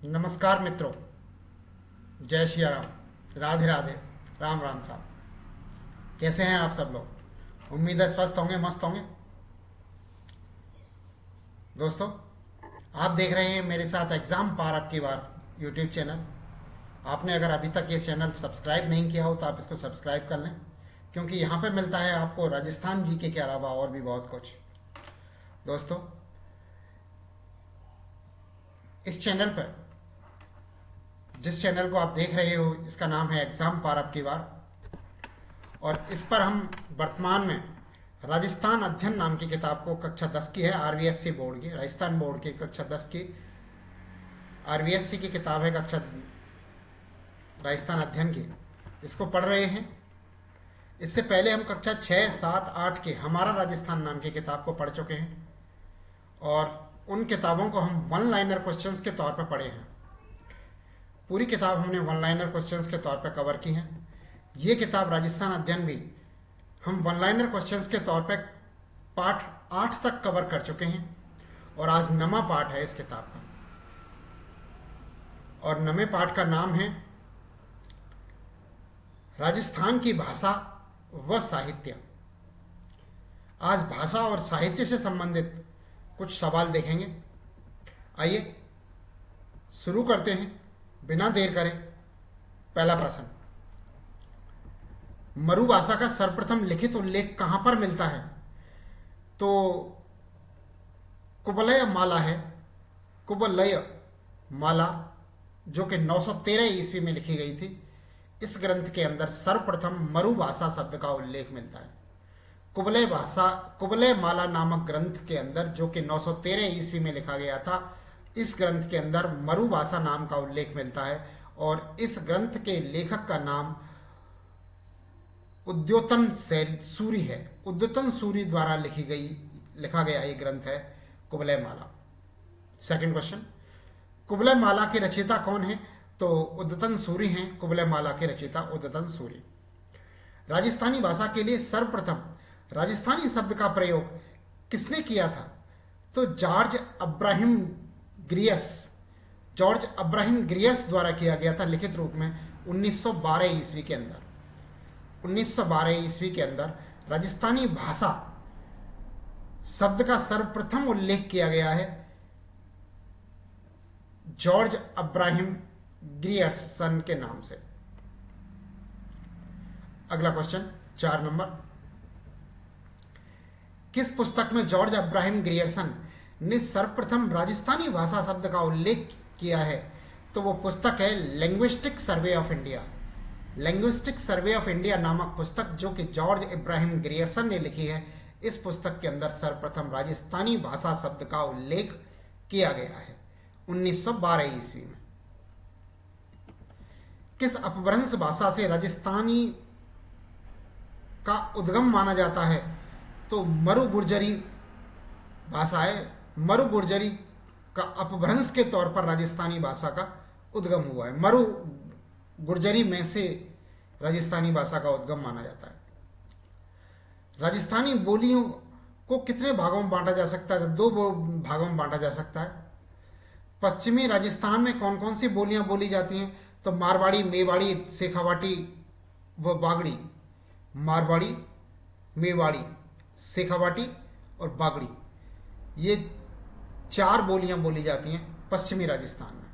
नमस्कार मित्रों, जय श्री राम, राधे राधे, राम राम साहब। कैसे हैं आप सब लोग? उम्मीद है स्वस्थ होंगे, मस्त होंगे। दोस्तों, आप देख रहे हैं मेरे साथ एग्जाम पार अब की बार यूट्यूब चैनल। आपने अगर अभी तक ये चैनल सब्सक्राइब नहीं किया हो तो आप इसको सब्सक्राइब कर लें, क्योंकि यहाँ पे मिलता है आपको राजस्थान जीके के अलावा और भी बहुत कुछ। दोस्तों, इस चैनल पर, जिस चैनल को आप देख रहे हो, इसका नाम है एग्जाम पार अब की बार, और इस पर हम वर्तमान में राजस्थान अध्ययन नाम की किताब को, कक्षा 10 की है, आरवीएससी बोर्ड की, राजस्थान बोर्ड की कक्षा 10 की आरवीएससी की किताब है, कक्षा राजस्थान अध्ययन की, इसको पढ़ रहे हैं। इससे पहले हम कक्षा 6, 7, 8 के हमारा राजस्थान नाम की किताब को पढ़ चुके हैं, और उन किताबों को हम वन लाइनर क्वेश्चंस के तौर पर पढ़े हैं। पूरी किताब हमने वन लाइनर क्वेश्चंस के तौर पर कवर की है। ये किताब राजस्थान अध्ययन भी हम वन लाइनर क्वेश्चंस के तौर पर पाठ 8 तक कवर कर चुके हैं, और आज नवा पाठ है इस किताब का, और नवे पाठ का नाम है राजस्थान की भाषा व साहित्य। आज भाषा और साहित्य से संबंधित कुछ सवाल देखेंगे। आइए शुरू करते हैं, बिना देर करे। पहला प्रश्न, मरु भाषा का सर्वप्रथम लिखित उल्लेख कहां पर मिलता है? तो कुबलय माला है, कुबलय माला, जो कि 913 ईस्वी में लिखी गई थी। इस ग्रंथ के अंदर सर्वप्रथम मरु भाषा शब्द का उल्लेख मिलता है। कुबलय भाषा, कुबलय माला नामक ग्रंथ के अंदर, जो कि 913 ईस्वी में लिखा गया था, इस ग्रंथ के अंदर मरु भाषा नाम का उल्लेख मिलता है, और इस ग्रंथ के लेखक का नाम उद्योतन सूरी है। उद्योतन सूरी द्वारा लिखा गया ये ग्रंथ है कुबलय माला। सेकंड क्वेश्चन, कुबलय माला के रचयिता कौन है? तो उद्योतन सूरी हैं कुबलय माला के रचयिता, उद्योतन सूरी। राजस्थानी भाषा के लिए सर्वप्रथम राजस्थानी शब्द का प्रयोग किसने किया था? तो जॉर्ज अब्राहम ग्रियर्स द्वारा किया गया था, लिखित रूप में 1912 ईस्वी के अंदर। 1912 ईस्वी के अंदर राजस्थानी भाषा शब्द का सर्वप्रथम उल्लेख किया गया है जॉर्ज अब्राहम ग्रियर्सन के नाम से। अगला क्वेश्चन, 4 नंबर, किस पुस्तक में जॉर्ज अब्राहम ग्रियर्सन ने सर्वप्रथम राजस्थानी भाषा शब्द का उल्लेख किया है? तो वो पुस्तक है linguistic survey of India. Linguistic survey of India नामक पुस्तक, जो कि जॉर्ज इब्राहिम ग्रियर्सन ने लिखी है, इस पुस्तक के अंदर सर्वप्रथम राजस्थानी भाषा शब्द का उल्लेख किया गया है 1912 ईस्वी में। किस अपभ्रंश भाषा से राजस्थानी का उद्गम माना जाता है? तो मरु गुर्जरी भाषा है। मरु गुर्जरी का अपभ्रंश के तौर पर राजस्थानी भाषा का उद्गम हुआ है। मरु गुर्जरी में से राजस्थानी भाषा का उद्गम माना जाता है। राजस्थानी बोलियों को कितने भागों में बांटा जा सकता है? 2 भागों में बांटा जा सकता है। पश्चिमी राजस्थान में कौन कौन सी बोलियां बोली जाती हैं? तो मारवाड़ी, मेवाड़ी, शेखावाटी व बागड़ी। मारवाड़ी, मेवाड़ी, शेखावाटी और बागड़ी, ये 4 बोलियां बोली जाती हैं पश्चिमी राजस्थान में।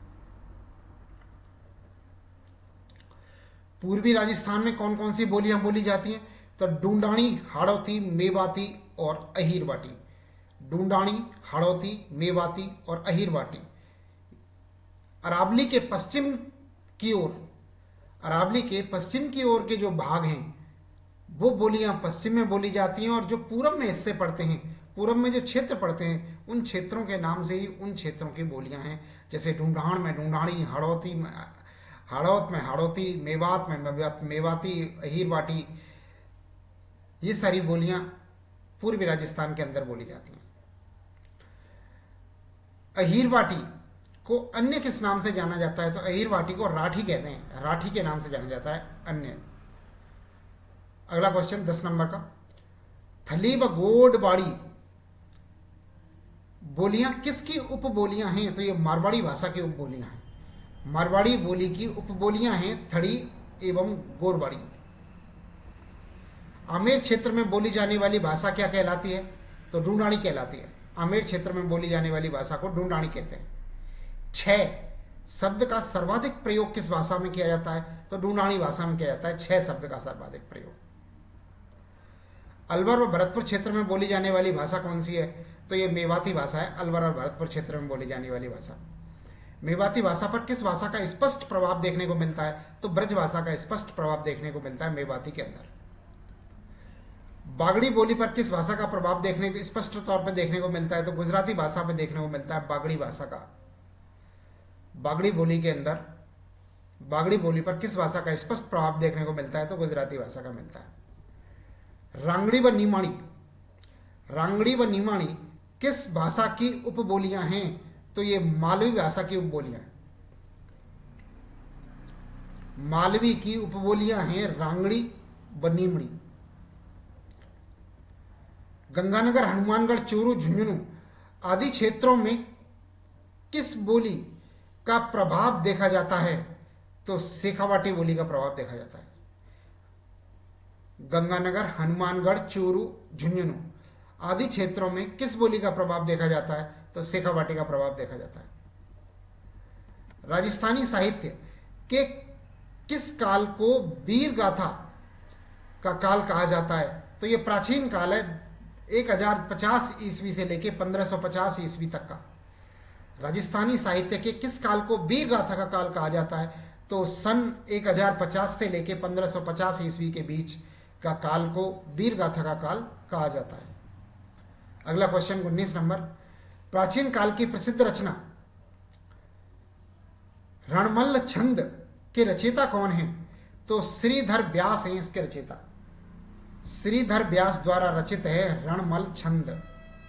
पूर्वी राजस्थान में कौन कौन सी बोलियां बोली जाती हैं? तो डूंडाणी, हाड़ौती, मेवाती और अहीरवाटी। डूंडाणी, हाड़ौती, मेवाती और अहीरवाटी। अरावली के पश्चिम की ओर के जो भाग हैं, वो बोलियां पश्चिम में बोली जाती हैं, और जो पूरब में हिस्से पड़ते हैं, पूरब में जो क्षेत्र पड़ते हैं, उन क्षेत्रों के नाम से ही उन क्षेत्रों की बोलियां हैं। जैसे ढूंढाण में ढूंढाणी, हाड़ौत में हाड़ौती, मेवात में मेवाती, अहीरवाटी, ये सारी बोलियां पूर्वी राजस्थान के अंदर बोली जाती हैं। अहीरवाटी को अन्य किस नाम से जाना जाता है? तो अहीरवाटी को राठी कहते हैं, राठी के नाम से जाना जाता है, अन्य। अगला क्वेश्चन, 10 नंबर का, थली व गोडबाड़ी बोलियां किसकी उपबोलियां हैं? तो ये मारवाड़ी भाषा की उपबोलियां हैं। मारवाड़ी बोली की उपबोलियां हैं थड़ी एवं गोरवाड़ी। आमेर क्षेत्र में बोली जाने वाली भाषा क्या कहलाती है? तो ढूंढानी कहलाती है। आमेर क्षेत्र में बोली जाने वाली भाषा को ढूंढानी कहते हैं। 6 शब्द का सर्वाधिक प्रयोग किस भाषा में किया जाता है? तो ढूंढानी भाषा में किया जाता है 6 शब्द का सर्वाधिक प्रयोग। अलवर और भरतपुर क्षेत्र में बोली जाने वाली भाषा कौन सी है? तो ये मेवाती भाषा है। अलवर और भरतपुर क्षेत्र में बोली जाने वाली भाषा। मेवाती भाषा पर किस भाषा का स्पष्ट प्रभाव देखने को मिलता है? तो ब्रज भाषा का स्पष्ट प्रभाव देखने को मिलता है मेवाती के अंदर। बागड़ी बोली पर किस भाषा का प्रभाव देखने को स्पष्ट तौर पर देखने को मिलता है? तो गुजराती भाषा में देखने को मिलता है बागड़ी भाषा का। बागड़ी बोली के अंदर बागड़ी बोली पर किस भाषा का स्पष्ट प्रभाव देखने को मिलता है? तो गुजराती भाषा का मिलता है। रांगड़ी व निमाणी, रांगड़ी व निमाणी किस भाषा की उपबोलियां हैं? तो ये मालवी भाषा की उपबोलियां हैं। मालवी की उपबोलियां हैं रांगड़ी व निमड़ी। गंगानगर, हनुमानगढ़, चूरू, झुंझुनू आदि क्षेत्रों में किस बोली का प्रभाव देखा जाता है? तो शेखावाटी बोली का प्रभाव देखा जाता है। गंगानगर, हनुमानगढ़, चूरू, झुंझुनू आदि क्षेत्रों में किस बोली का प्रभाव देखा जाता है? तो शेखावाटी का प्रभाव देखा जाता है। राजस्थानी साहित्य के किस काल को वीर गाथा का काल कहा जाता है? तो यह प्राचीन काल है, 1050 ईस्वी से लेकर 1550 ईस्वी तक का। राजस्थानी साहित्य के किस काल को वीर गाथा का काल कहा जाता है? तो सन 1050 से लेकर 1550 ईस्वी के बीच का काल को वीर गाथा का काल कहा जाता है। अगला क्वेश्चन 19 नंबर, प्राचीन काल की प्रसिद्ध रचना रणमल्ल छंद के रचयिता कौन हैं? तो श्रीधर व्यास हैं इसके रचयिता। श्रीधर व्यास द्वारा रचित है रणमल्ल छंद।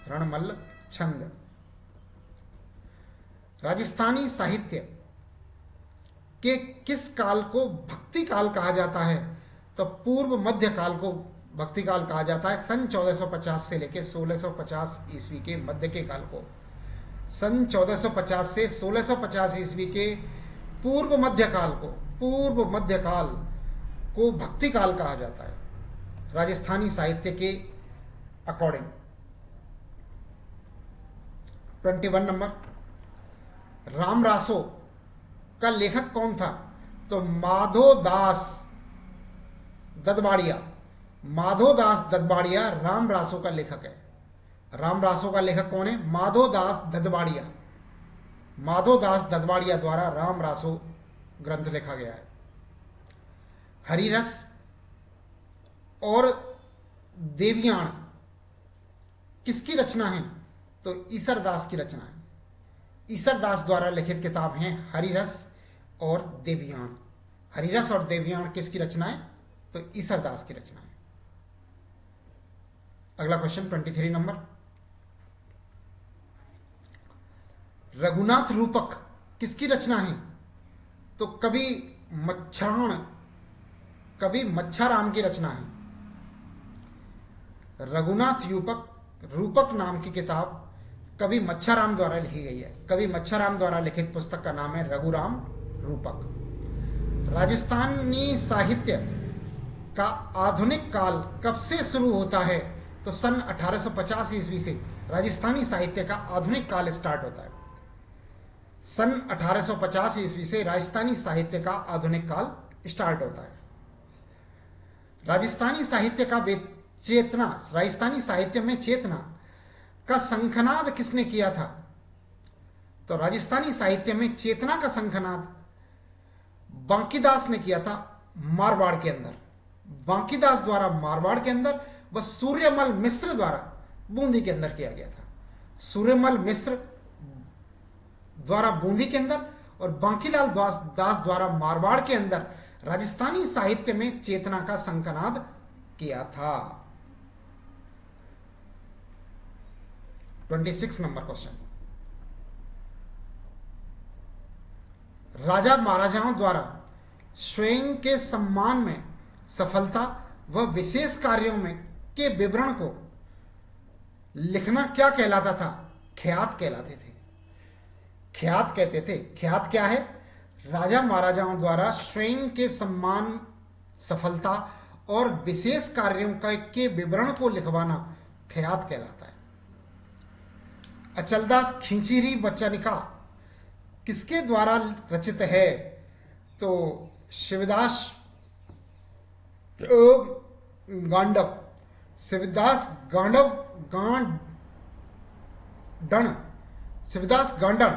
रणमल्ल छंद। राजस्थानी साहित्य के किस काल को भक्ति काल कहा जाता है? तो पूर्व मध्य काल को भक्ति काल कहा जाता है। सन 1450 से लेकर 1650 ईस्वी के मध्य के काल को, सन 1450 से 1650 ईस्वी के पूर्व मध्य काल को भक्ति काल कहा जाता है राजस्थानी साहित्य के अकॉर्डिंग। 21 नंबर, रामरासो का लेखक कौन था? तो माधोदास ददबाड़िया। माधोदास ददबाड़िया रामरासो का लेखक है। रामरासो का लेखक कौन है? माधोदास ददबाड़िया। माधोदास ददबाड़िया द्वारा रामरासो ग्रंथ लिखा गया है। हरिरस और देवयान किसकी रचना है? तो ईसरदास की रचना है। ईसरदास द्वारा लिखित किताब हैं हरिरस और देवयान। हरिरस और देवयान किसकी रचना है? तो ईसरदास की रचना है। अगला क्वेश्चन 23 नंबर, रघुनाथ रूपक किसकी रचना है? तो कवि मच्छाराम की रचना है। रघुनाथ रूपक नाम की किताब कवि मच्छाराम द्वारा लिखी गई है। कवि मच्छाराम द्वारा लिखित पुस्तक का नाम है रघुराम रूपक। राजस्थानी साहित्य का आधुनिक काल कब से शुरू होता है? तो सन 1850 ईस्वी से राजस्थानी साहित्य का आधुनिक काल स्टार्ट होता है। सन 1850 ईस्वी से राजस्थानी साहित्य का आधुनिक काल स्टार्ट होता है। राजस्थानी साहित्य में चेतना का शंखनाद किसने किया था? तो राजस्थानी साहित्य में चेतना का शंखनाद बांकीदास ने किया था मारवाड़ के अंदर। बांकीदास द्वारा मारवाड़ के अंदर व सूर्यमल मिश्र द्वारा बूंदी के अंदर किया गया था। सूर्यमल मिश्र द्वारा बूंदी के अंदर और बांकीलाल दास द्वारा मारवाड़ के अंदर राजस्थानी साहित्य में चेतना का शंखनाद किया था। 26 नंबर क्वेश्चन, राजा महाराजाओं द्वारा स्वयं के सम्मान में सफलता व विशेष कार्यों में के विवरण को लिखना क्या कहलाता था? ख्यात कहलाते थे। ख्यात कहते थे। ख्यात क्या है? राजा महाराजाओं द्वारा स्वयं के सम्मान, सफलता और विशेष कार्यों के विवरण को लिखवाना ख्यात कहलाता है। अचलदास खींचीरी वचनिका किसके द्वारा रचित है? तो शिवदास गांडव, शिवदास गांडव गांडण, शिवदास गांडण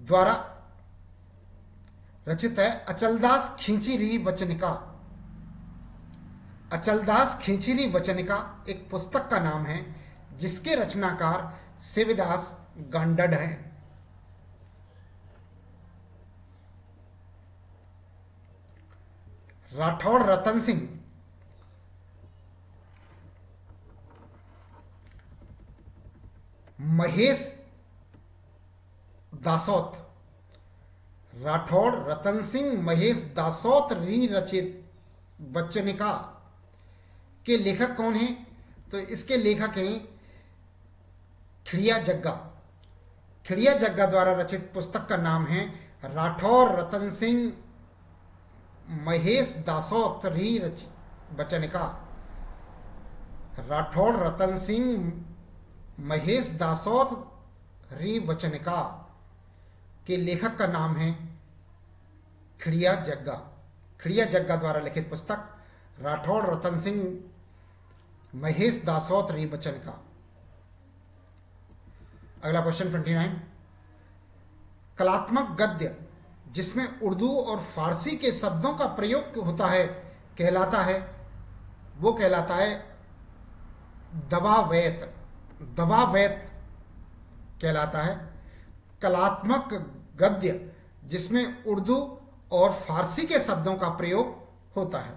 द्वारा रचित है अचलदास खींचीरी वचनिका। अचलदास खींचीरी वचनिका एक पुस्तक का नाम है जिसके रचनाकार शिवदास गांडण हैं। राठौड़ रतन सिंह महेश दासौत, राठौड़ रतन सिंह महेश दासौत री रचित वचनिका के लेखक कौन हैं? तो इसके लेखक हैं खिड़िया जग्गा। खिड़िया जग्गा द्वारा रचित पुस्तक का नाम है राठौड़ रतन सिंह महेश दासौत री वचनिका। राठौड़ रतन सिंह महेश दासौत री वचनिका के लेखक का नाम है खिड़िया जग्गा। खिड़िया जग्गा द्वारा लिखित पुस्तक राठौड़ रतन सिंह महेश दासौत री वचनिका। अगला क्वेश्चन 29। कलात्मक गद्य जिसमें उर्दू और फारसी के शब्दों का प्रयोग होता है कहलाता है, वो कहलाता है दवावैत। दवावैत कहलाता है कलात्मक गद्य जिसमें उर्दू और फारसी के शब्दों का प्रयोग होता है।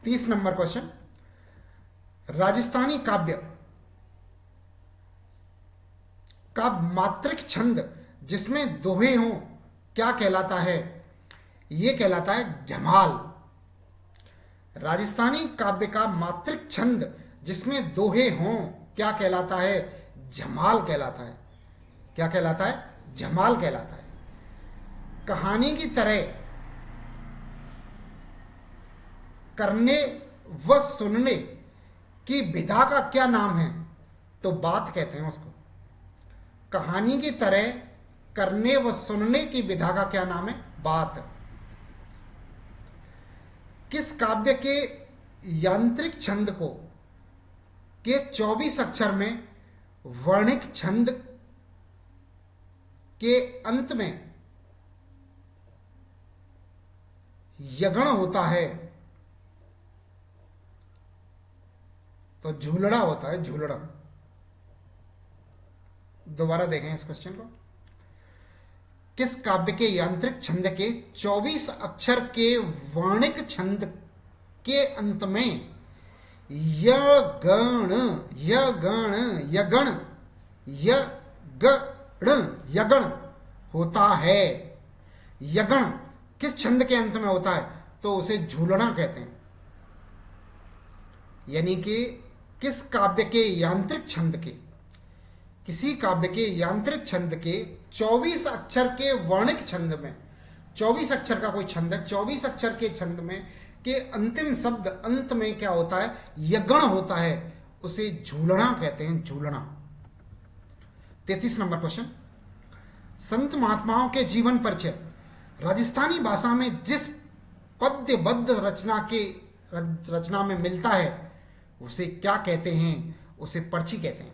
30 नंबर क्वेश्चन। राजस्थानी काव्य का मात्रिक छंद जिसमें दोहे हों क्या कहलाता है? यह कहलाता है झमाल। राजस्थानी काव्य का मात्रिक छंद जिसमें दोहे हों क्या कहलाता है? झमाल कहलाता है। क्या कहलाता है? झमाल कहलाता है। कहानी की तरह करने व सुनने की विधा का क्या नाम है? तो बात कहते हैं उसको। कहानी की तरह करने व सुनने की विधा का क्या नाम है? बात। किस काव्य के यांत्रिक छंद को के 24 अक्षर में वर्णिक छंद के अंत में यगण होता है? तो झूलड़ा होता है, झूलड़ा। दोबारा देखें इस क्वेश्चन को। किस काव्य के यांत्रिक छंद के 24 अक्षर के वर्णिक छंद के अंत में यगण यगण यगण यगण यगण होता है? यगण किस छंद के अंत में होता है? तो उसे झूलना कहते हैं। यानी कि किस काव्य के यांत्रिक छंद के, किसी काव्य के यांत्रिक छंद के 24 अक्षर के वर्णिक छंद में, 24 अक्षर का कोई छंद है, 24 अक्षर के छंद में के अंतिम शब्द अंत में क्या होता है? यगण होता है, उसे झूलना कहते हैं, झूलना। 33 नंबर क्वेश्चन। संत महात्माओं के जीवन परिचय राजस्थानी भाषा में जिस पद्यबद्ध रचना में मिलता है उसे क्या कहते हैं? उसे पर्ची कहते हैं।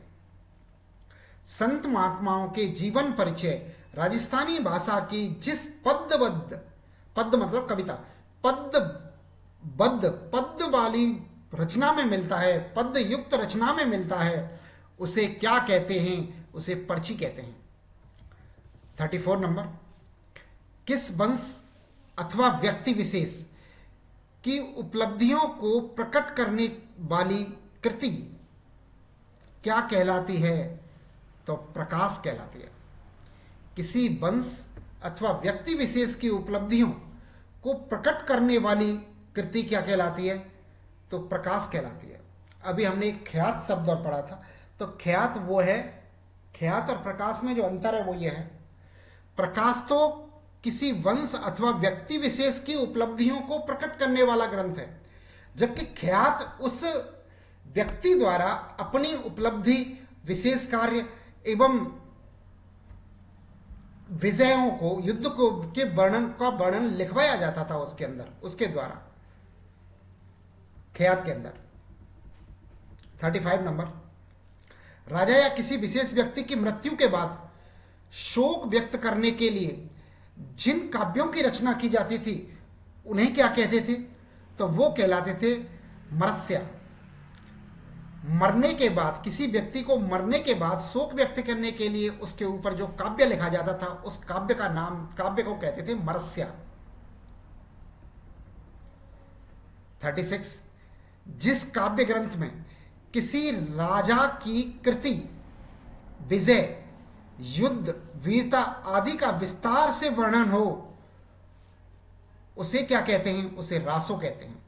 संत महात्माओं के जीवन परिचय राजस्थानी भाषा की जिस पद्यबद्ध, पद्य मतलब कविता, पद्य वाली रचना में मिलता है, पद्य युक्त रचना में मिलता है, उसे क्या कहते हैं? उसे पर्ची कहते हैं। 34 नंबर। किस वंश अथवा व्यक्ति विशेष की उपलब्धियों को प्रकट करने वाली कृति क्या कहलाती है? तो प्रकाश कहलाती है। किसी वंश अथवा व्यक्ति विशेष की उपलब्धियों को प्रकट करने वाली कृति क्या कहलाती है? तो प्रकाश कहलाती है। अभी हमने एक ख्यात शब्द और पढ़ा था, तो ख्यात वो है, ख्यात और प्रकाश में जो अंतर है वो ये है, प्रकाश तो किसी वंश अथवा व्यक्ति विशेष की उपलब्धियों को प्रकट करने वाला ग्रंथ है, जबकि ख्यात उस व्यक्ति द्वारा अपनी उपलब्धि, विशेष कार्य एवं विजयों को, युद्ध को के वर्णन लिखवाया जाता था उसके अंदर, उसके द्वारा, ख्यात के अंदर। 35 नंबर, राजा या किसी विशेष व्यक्ति की मृत्यु के बाद शोक व्यक्त करने के लिए जिन काव्यों की रचना की जाती थी उन्हें क्या कहते थे? तो वो कहलाते थे मरस्या। मरने के बाद, किसी व्यक्ति को मरने के बाद शोक व्यक्त करने के लिए उसके ऊपर जो काव्य लिखा जाता था, उस काव्य का नाम, काव्य को कहते थे मरस्या। 36, जिस काव्य ग्रंथ में किसी राजा की कृति, विजय, युद्ध, वीरता आदि का विस्तार से वर्णन हो, उसे क्या कहते हैं? उसे रासो कहते हैं।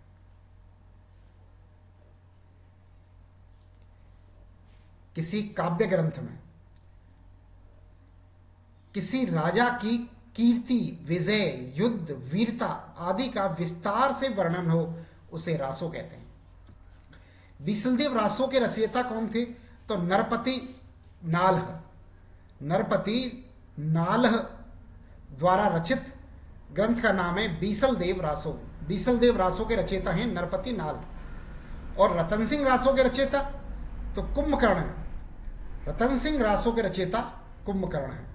किसी काव्य ग्रंथ में किसी राजा की कीर्ति, विजय, युद्ध, वीरता आदि का विस्तार से वर्णन हो, उसे रासो कहते हैं। बीसलदेव रासो के रचयिता कौन थे? तो नरपति नाल्ह। नरपति नाल्ह द्वारा रचित ग्रंथ का नाम है बीसलदेव रासो। बीसलदेव रासो के रचयिता हैं नरपति नाल्ह। और रतन सिंह रासो के रचयिता तो कुंभकर्ण है। रतन सिंह रासो के रचयिता कुंभकर्ण है।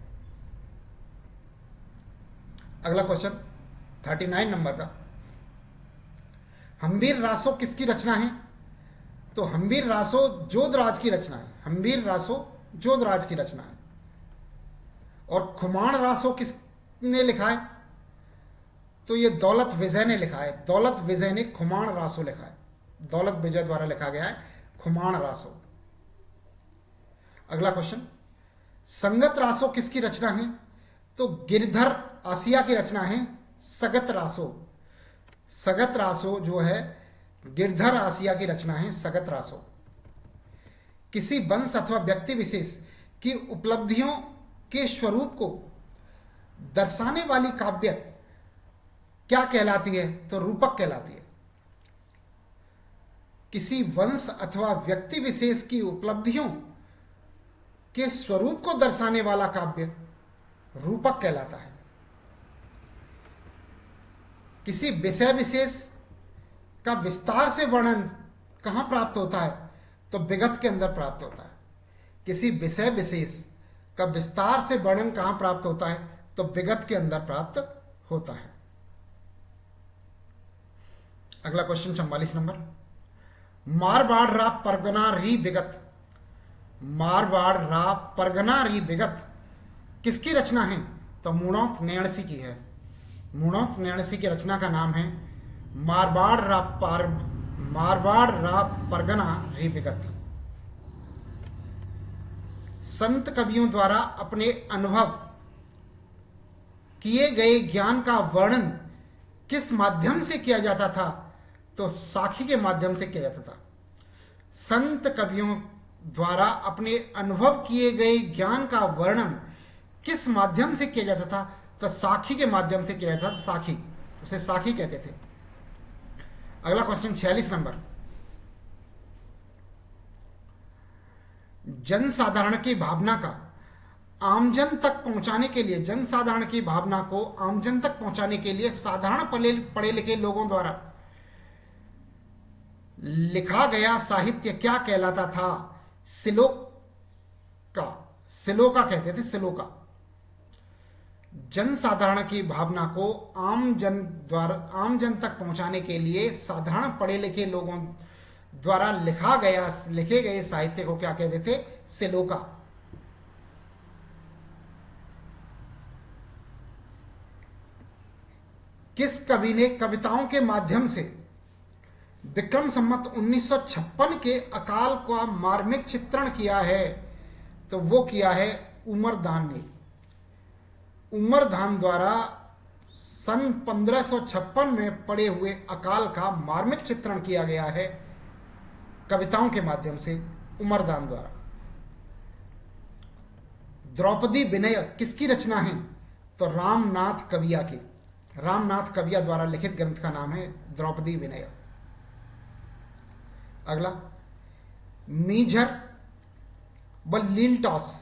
अगला क्वेश्चन 39 नंबर का, हम्बीर रासो किसकी रचना है? तो हम्बीर रासो जोधराज की रचना है। हम्बीर रासो जोधराज की रचना है। और खुमाण रासो किसने लिखा है? तो ये दौलत विजय ने लिखा है। दौलत विजय ने खुमाण रासो लिखा है। दौलत विजय द्वारा लिखा गया है खुमाण रासो। अगला क्वेश्चन, संगत रासो किसकी रचना है? तो गिरधर आसिया की रचना है सगत रासो। सगत रासो जो है गिरधर आसिया की रचना है सगत रासो। किसी वंश अथवा व्यक्ति विशेष की उपलब्धियों के स्वरूप को दर्शाने वाली काव्य क्या कहलाती है? तो रूपक कहलाती है। किसी वंश अथवा व्यक्ति विशेष की उपलब्धियों के स्वरूप को दर्शाने वाला काव्य रूपक कहलाता है। किसी विषय विशेष का विस्तार से वर्णन कहां प्राप्त होता है? तो विगत के अंदर प्राप्त होता है। किसी विषय विशेष का विस्तार से वर्णन कहां प्राप्त होता है? तो विगत के अंदर प्राप्त होता है। अगला क्वेश्चन 44 नंबर, मारवाड़ रा परगना री विगत। मारवाड़ रा परगना री विगत किसकी रचना है? तो मूणौत नैणसी की है। मूणौत नैणसी की रचना का नाम है मारवाड़ रा परगना री विगत। संत कवियों द्वारा अपने अनुभव किए गए ज्ञान का वर्णन किस माध्यम से किया जाता था? तो साखी के माध्यम से किया जाता था। संत कवियों द्वारा अपने अनुभव किए गए ज्ञान का वर्णन किस माध्यम से किया जाता था? तो साखी के माध्यम से किया जाता था। साखी, उसे साखी कहते थे। अगला क्वेश्चन 46 नंबर, जनसाधारण की भावना का आमजन तक पहुंचाने के लिए, जनसाधारण की भावना को आमजन तक पहुंचाने के लिए साधारण पढ़े लिखे लोगों द्वारा लिखा गया साहित्य क्या कहलाता था? सिलोका। सिलोका कहते थे, सिलोका। जनसाधारण की भावना को आमजन तक पहुंचाने के लिए साधारण पढ़े लिखे लोगों द्वारा लिखे गए साहित्य को क्या कहते थे? सिलोका। किस कवि ने कविताओं के माध्यम से विक्रम संवत 1956 के अकाल का मार्मिक चित्रण किया है? तो वो किया है उमरदान ने। उमरदान द्वारा सन 1556 में पड़े हुए अकाल का मार्मिक चित्रण किया गया है कविताओं के माध्यम से उमरदान द्वारा। द्रौपदी विनय किसकी रचना है? तो रामनाथ कविया की, रामनाथ कविया द्वारा लिखित ग्रंथ का नाम है द्रौपदी विनय। अगला, मीझर व लीलटॉस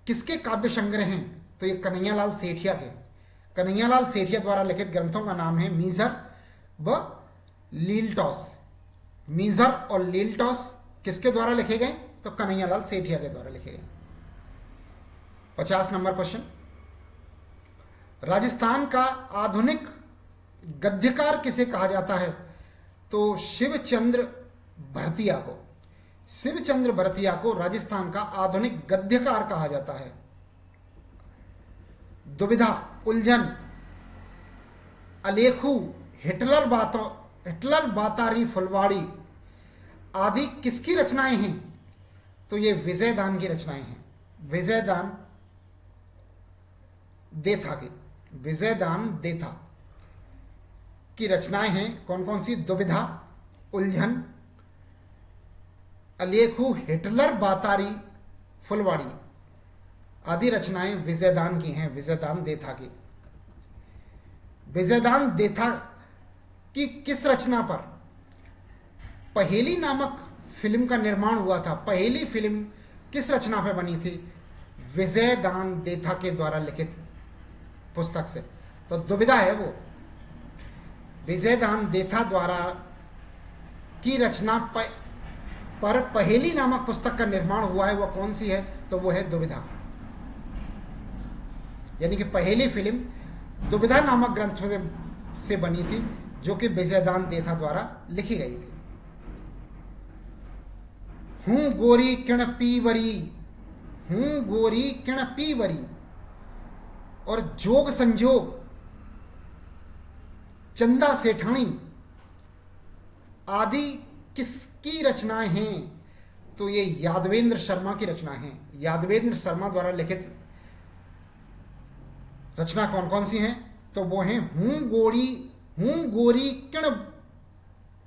किसके काव्य संग्रह हैं? तो ये कन्हैयालाल सेठिया के, कन्हैयालाल सेठिया द्वारा लिखित ग्रंथों का नाम है मीझर व लीलटॉस। मीझर और लीलटॉस किसके द्वारा लिखे गए? तो कन्हैयालाल सेठिया के द्वारा लिखे गए। 50 नंबर क्वेश्चन, राजस्थान का आधुनिक गद्यकार किसे कहा जाता है? तो शिवचंद्र भरतिया को, शिवचंद्र भरतिया को राजस्थान का आधुनिक गद्यकार कहा जाता है। दुविधा, उलझन, अलेखू, हिटलर बातारी फुलवाड़ी आदि किसकी रचनाएं हैं? तो ये विजयदान की रचनाएं हैं, विजयदान देथा की, विजयदान देथा की रचनाएं हैं। कौन कौन सी? दुविधा, उलझन, अलेखू, हिटलर बातारी फुलवाड़ी आदि रचनाएं विजयदान की हैं, विजयदान देथा की। विजयदान देथा की किस रचना पर पहेली नामक फिल्म का निर्माण हुआ था? पहेली फिल्म किस रचना पर बनी थी? विजयदान देथा के द्वारा लिखित पुस्तक से। तो दुविधा है वो। विजयदान देथा द्वारा की रचना पर पहेली नामक पुस्तक का निर्माण हुआ है, वो कौन सी है? तो वो है दुविधा। यानी कि पहेली फिल्म दुविधा नामक ग्रंथ से बनी थी, जो कि विजयदान देथा द्वारा लिखी गई थी। हूं गोरी किण पीवरी, हूं गोरी किण पीवरी और जोग संजोग चंदा सेठानी आदि किसकी रचनाएं हैं? तो ये यादवेंद्र शर्मा की रचना है। यादवेंद्र शर्मा द्वारा लिखित रचना कौन कौन सी हैं? तो वो हैं हूं गोरी किण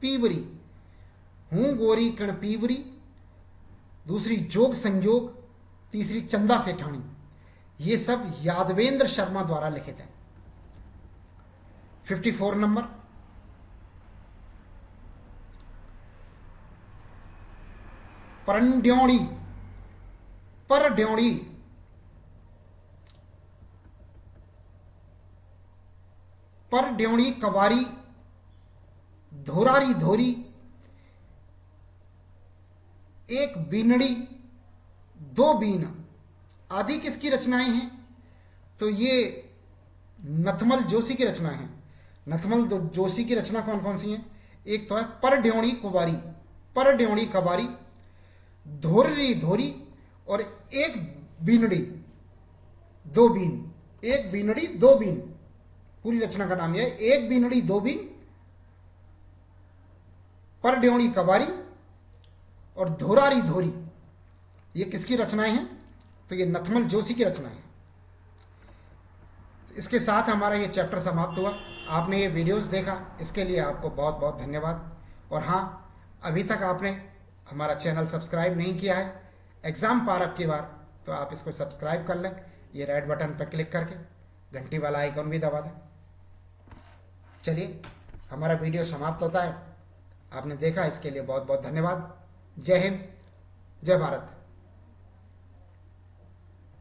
पीवरी, हूं गोरी किण पीवरी, दूसरी जोग संजोग, तीसरी चंदा सेठानी। ये सब यादवेंद्र शर्मा द्वारा लिखित हैं। 54 नंबर, परड्योणी, परड्योणी परड्योणी कवारी धोरारी धोरी एक बीनड़ी दो बीन आदि किसकी रचनाएं हैं? तो ये नथमल जोशी की रचना है। नथमल जोशी की रचना कौन कौन सी हैं? एक तो है परड्योणी कुवारी, परड्योणी कवारी, धोरी धोरी और एक बीनड़ी दो बीन, एक बीनड़ी दो बीन, पूरी रचना का नाम यह है एक बीनड़ी दो बीन, परड्योणी कवारी और धोरारी धोरी। ये किसकी रचनाएं हैं? तो ये नथमल जोशी की रचनाएं हैं। इसके साथ हमारा ये चैप्टर समाप्त हुआ। आपने ये वीडियोस देखा, इसके लिए आपको बहुत बहुत धन्यवाद। और हाँ, अभी तक आपने हमारा चैनल सब्सक्राइब नहीं किया है एग्जाम पार अब की बार, तो आप इसको सब्सक्राइब कर लें, ये रेड बटन पर क्लिक करके घंटी वाला आइकॉन भी दबा दें। चलिए, हमारा वीडियो समाप्त होता है। आपने देखा, इसके लिए बहुत बहुत धन्यवाद। जय हिंद, जय भारत।